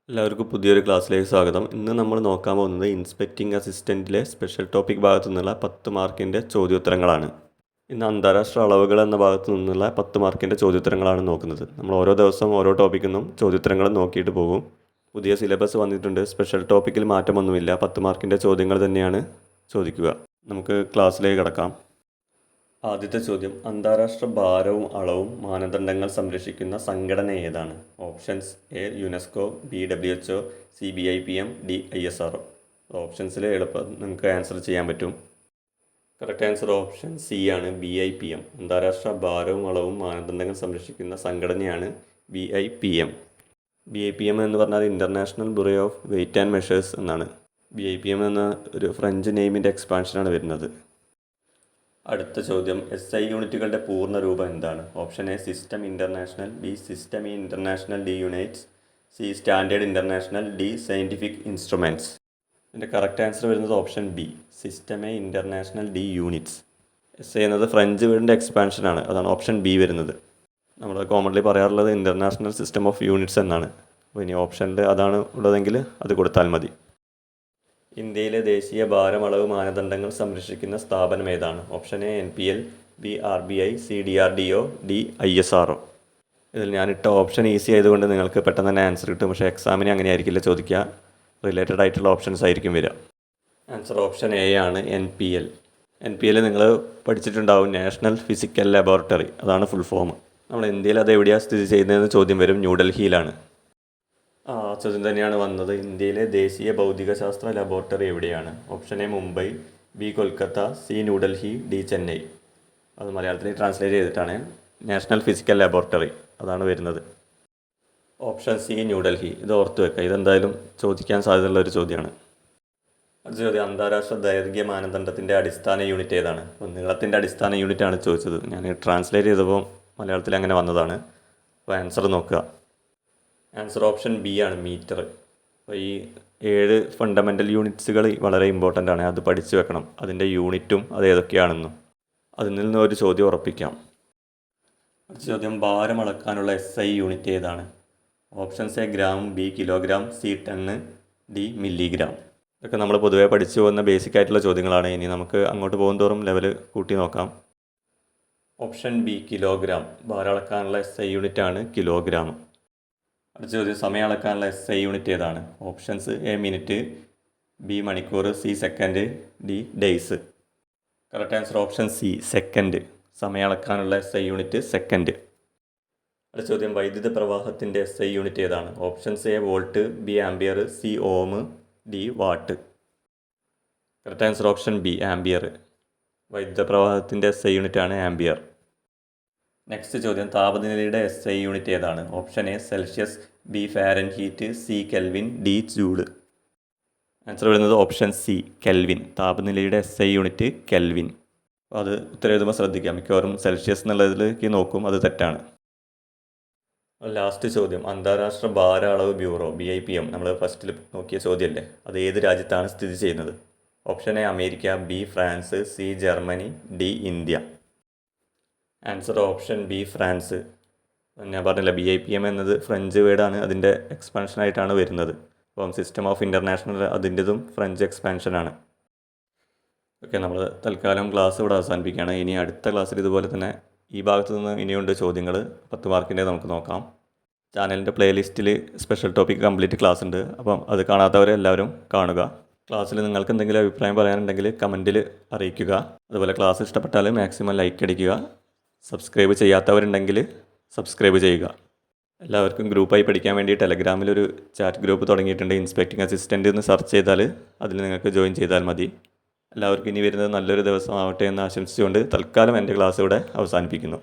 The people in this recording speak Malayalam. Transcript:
എല്ലാവർക്കും പുതിയൊരു ക്ലാസ്സിലേക്ക് സ്വാഗതം. ഇന്ന് നമ്മൾ നോക്കാൻ പോകുന്നത് ഇൻസ്പെക്ടിംഗ് അസിസ്റ്റൻറ്റിലെ സ്പെഷ്യൽ ടോപ്പിക് ഭാഗത്തു നിന്നുള്ള 10 മാർക്കിൻ്റെ ചോദ്യോത്തരങ്ങളാണ്. ഇന്ന് അന്താരാഷ്ട്ര അളവുകൾ എന്ന ഭാഗത്തു നിന്നുള്ള 10 മാർക്കിൻ്റെ ചോദ്യോത്തരങ്ങളാണ് നോക്കുന്നത്. നമ്മൾ ഓരോ ദിവസവും ഓരോ ടോപ്പിക്കിൽ നിന്നും ചോദ്യോത്തരങ്ങൾ നോക്കിയിട്ട് പോകും. പുതിയ സിലബസ് വന്നിട്ടുണ്ട്. സ്പെഷ്യൽ ടോപ്പിക്കിൽ മാറ്റമൊന്നുമില്ല. 10 മാർക്കിൻ്റെ ചോദ്യങ്ങൾ തന്നെയാണ് ചോദിക്കുക. നമുക്ക് ക്ലാസ്സിലേക്ക് കിടക്കാം. ആദ്യത്തെ ചോദ്യം, അന്താരാഷ്ട്ര ഭാരവും അളവും മാനദണ്ഡങ്ങൾ സംരക്ഷിക്കുന്ന സംഘടന ഏതാണ്? Options: A UNESCO, B WHO, C BIPM, D ISRO. ഓപ്ഷൻസിൽ എളുപ്പം നിങ്ങൾക്ക് ആൻസർ ചെയ്യാൻ പറ്റും. കറക്റ്റ് ആൻസർ ഓപ്ഷൻ സി ആണ്, BIPM. അന്താരാഷ്ട്ര ഭാരവും അളവും മാനദണ്ഡങ്ങൾ സംരക്ഷിക്കുന്ന സംഘടനയാണ് BIPM. BIPM എന്ന് പറഞ്ഞാൽ international bureau of weight and measures എന്നാണ്. BIPM എന്ന ഒരു ഫ്രഞ്ച് നെയിമിൻ്റെ എക്സ്പാൻഷനാണ് വരുന്നത്. അടുത്ത ചോദ്യം, SI യൂണിറ്റുകളുടെ പൂർണ്ണ രൂപം എന്താണ്? Option A system international, B system international D units, C standard international, D scientific instruments. ഇതിൻ്റെ കറക്റ്റ് ആൻസർ വരുന്നത് option B, system international D units. SI എന്നത് ഫ്രഞ്ച് വേർഡിൻ്റെ എക്സ്പാൻഷനാണ്, അതാണ് ഓപ്ഷൻ ബി വരുന്നത്. നമ്മൾ കോമൺലി പറയാറുള്ളത് ഇൻ്റർനാഷണൽ സിസ്റ്റം ഓഫ് യൂണിറ്റ്സ് എന്നാണ്. അപ്പോൾ ഇനി ഓപ്ഷനിൽ അതാണ് ഉള്ളതെങ്കിൽ അത് കൊടുത്താൽ മതി. ഇന്ത്യയിലെ ദേശീയ ഭാരമളവ് മാനദണ്ഡങ്ങൾ സംരക്ഷിക്കുന്ന സ്ഥാപനം ഏതാണ്? Option A NPL, B RBI, C DRDO, D ISRO. ഇതിൽ ഞാനിട്ട ഓപ്ഷൻ ഈസി ആയതുകൊണ്ട് നിങ്ങൾക്ക് പെട്ടെന്ന് തന്നെ ആൻസർ കിട്ടും. പക്ഷേ എക്സാമിന് അങ്ങനെ ആയിരിക്കില്ല ചോദിക്കുക, റിലേറ്റഡ് ആയിട്ടുള്ള ഓപ്ഷൻസ് ആയിരിക്കും വരിക. ആൻസർ ഓപ്ഷൻ എ ആണ്, NPL. NPL നിങ്ങൾ പഠിച്ചിട്ടുണ്ടാവും, നാഷണൽ ഫിസിക്കൽ ലബോറട്ടറി, അതാണ് ഫുൾ ഫോം. നമ്മൾ ഇന്ത്യയിൽ അത് എവിടെയാണ് സ്ഥിതി ചെയ്യുന്നതെന്ന് ചോദ്യം വരും. ന്യൂഡൽഹിയിലാണ്. ചോദ്യം തന്നെയാണ് വന്നത്. ഇന്ത്യയിലെ ദേശീയ ഭൗതികശാസ്ത്ര ലബോറട്ടറി എവിടെയാണ്? Option A Mumbai, B Kolkata, C New Delhi, D Chennai. അത് മലയാളത്തിൽ ട്രാൻസ്ലേറ്റ് ചെയ്തിട്ടാണ്. നാഷണൽ ഫിസിക്കൽ ലബോറട്ടറി അതാണ് വരുന്നത്. Option C New Delhi. ഇത് ഓർത്ത് വെക്കുക, ഇതെന്തായാലും ചോദിക്കാൻ സാധ്യതയുള്ള ഒരു ചോദ്യമാണ്. അടുത്ത ചോദ്യം, അന്താരാഷ്ട്ര ദൈർഘ്യ മാനദണ്ഡത്തിൻ്റെ അടിസ്ഥാന യൂണിറ്റ് ഏതാണ്? നീളത്തിൻ്റെ അടിസ്ഥാന യൂണിറ്റാണ് ചോദിച്ചത്. ഞാൻ ട്രാൻസ്ലേറ്റ് ചെയ്തപ്പോൾ മലയാളത്തിൽ അങ്ങനെ വന്നതാണ്. അപ്പോൾ ആൻസർ നോക്കുക. ആൻസർ ഓപ്ഷൻ ബി ആണ്, മീറ്റർ. അപ്പോൾ ഈ 7 ഫണ്ടമെൻ്റൽ യൂണിറ്റ്സുകൾ വളരെ ഇമ്പോർട്ടൻ്റ് ആണ്, അത് പഠിച്ചു വെക്കണം. അതിൻ്റെ യൂണിറ്റും അത് ഏതൊക്കെയാണെന്നും അതിൽ നിന്ന് ഒരു ചോദ്യം ഉറപ്പിക്കാം. അടുത്ത ചോദ്യം, ഭാരം അളക്കാനുള്ള SI യൂണിറ്റ് ഏതാണ്? Options A gram, B kilogram, C ton, D milligram. ഇതൊക്കെ നമ്മൾ പൊതുവേ പഠിച്ചു പോകുന്ന ബേസിക് ആയിട്ടുള്ള ചോദ്യങ്ങളാണ്. ഇനി നമുക്ക് അങ്ങോട്ട് പോകും തോറും ലെവൽ കൂട്ടി നോക്കാം. Option B kilogram. ഭാരം അളക്കാനുള്ള SI യൂണിറ്റാണ് കിലോഗ്രാം. അടുത്ത ചോദ്യം, സമയം അളക്കാനുള്ള SI യൂണിറ്റ് ഏതാണ്? ഓപ്ഷൻസ് എ മിനിറ്റ്, ബി മണിക്കൂർ, C second, D days. Correct answer option C, second. സമയം അളക്കാനുള്ള SI യൂണിറ്റ് സെക്കൻഡ്. അടുത്ത ചോദ്യം, വൈദ്യുത പ്രവാഹത്തിൻ്റെ SI യൂണിറ്റ് ഏതാണ്? Options A volt, B ampere, C ohm, D watt. Correct answer option B, ampere. വൈദ്യുത പ്രവാഹത്തിൻ്റെ SI യൂണിറ്റാണ് ആംബിയർ. നെക്സ്റ്റ് ചോദ്യം, താപനിലയുടെ SI യൂണിറ്റ് ഏതാണ്? Option A Celsius, B Fahrenheit, C kelvin, D joule. Answer വരുന്നത് ഓപ്ഷൻ സി, കെൽവിൻ. താപനിലയുടെ SI യൂണിറ്റ് കെൽവിൻ. അപ്പോൾ അത് ഉത്തരം എഴുതുമ്പോൾ ശ്രദ്ധിക്കാം, മിക്കവാറും സെൽഷ്യസ് എന്നുള്ളതിലേക്ക് നോക്കും, അത് തെറ്റാണ്. ലാസ്റ്റ് ചോദ്യം, അന്താരാഷ്ട്ര ഭാര അളവ് ബ്യൂറോ BIPM, നമ്മൾ ഫസ്റ്റിൽ നോക്കിയ ചോദ്യമല്ലേ, അത് ഏത് രാജ്യത്താണ് സ്ഥിതി ചെയ്യുന്നത്? Option A America, B France, C Germany, D India. Answer option B, France. ഞാൻ പറഞ്ഞില്ല, BIPM എന്നത് ഫ്രഞ്ച് വേർഡാണ്, അതിൻ്റെ എക്സ്പാൻഷനായിട്ടാണ് വരുന്നത്. അപ്പം സിസ്റ്റം ഓഫ് ഇൻ്റർനാഷണൽ അതിൻ്റെതും ഫ്രഞ്ച് എക്സ്പാൻഷനാണ്. ഓക്കെ, നമ്മൾ തൽക്കാലം ക്ലാസ് ഇവിടെ അവസാനിപ്പിക്കുകയാണ്. ഇനി അടുത്ത ക്ലാസ്സിൽ ഇതുപോലെ തന്നെ ഈ ഭാഗത്തു നിന്ന് ഇനിയുണ്ട് ചോദ്യങ്ങൾ, 10 മാർക്കിൻ്റെ നമുക്ക് നോക്കാം. ചാനലിൻ്റെ പ്ലേലിസ്റ്റിൽ സ്പെഷ്യൽ ടോപ്പിക് കംപ്ലീറ്റ് ക്ലാസ് ഉണ്ട്, അപ്പം അത് കാണാത്തവരെല്ലാവരും കാണുക. ക്ലാസ്സിൽ നിങ്ങൾക്ക് എന്തെങ്കിലും അഭിപ്രായം പറയാനുണ്ടെങ്കിൽ കമൻറ്റിൽ അറിയിക്കുക. അതുപോലെ ക്ലാസ് ഇഷ്ടപ്പെട്ടാൽ മാക്സിമം ലൈക്ക് അടിക്കുക. സബ്സ്ക്രൈബ് ചെയ്യാത്തവരുണ്ടെങ്കിൽ സബ്സ്ക്രൈബ് ചെയ്യുക. എല്ലാവർക്കും ഗ്രൂപ്പായി പഠിക്കാൻ വേണ്ടി ടെലഗ്രാമിലൊരു ചാറ്റ് ഗ്രൂപ്പ് തുടങ്ങിയിട്ടുണ്ട്. ഇൻസ്പെക്ടിംഗ് അസിസ്റ്റൻ്റ് എന്ന് സെർച്ച് ചെയ്താൽ അതിൽ നിങ്ങൾക്ക് ജോയിൻ ചെയ്താൽ മതി. എല്ലാവർക്കും ഇനി വരുന്നത് നല്ലൊരു ദിവസമാവട്ടെ എന്ന് ആശംസിച്ചുകൊണ്ട് തൽക്കാലം എൻ്റെ ക്ലാസ് ഇവിടെ അവസാനിപ്പിക്കുന്നു.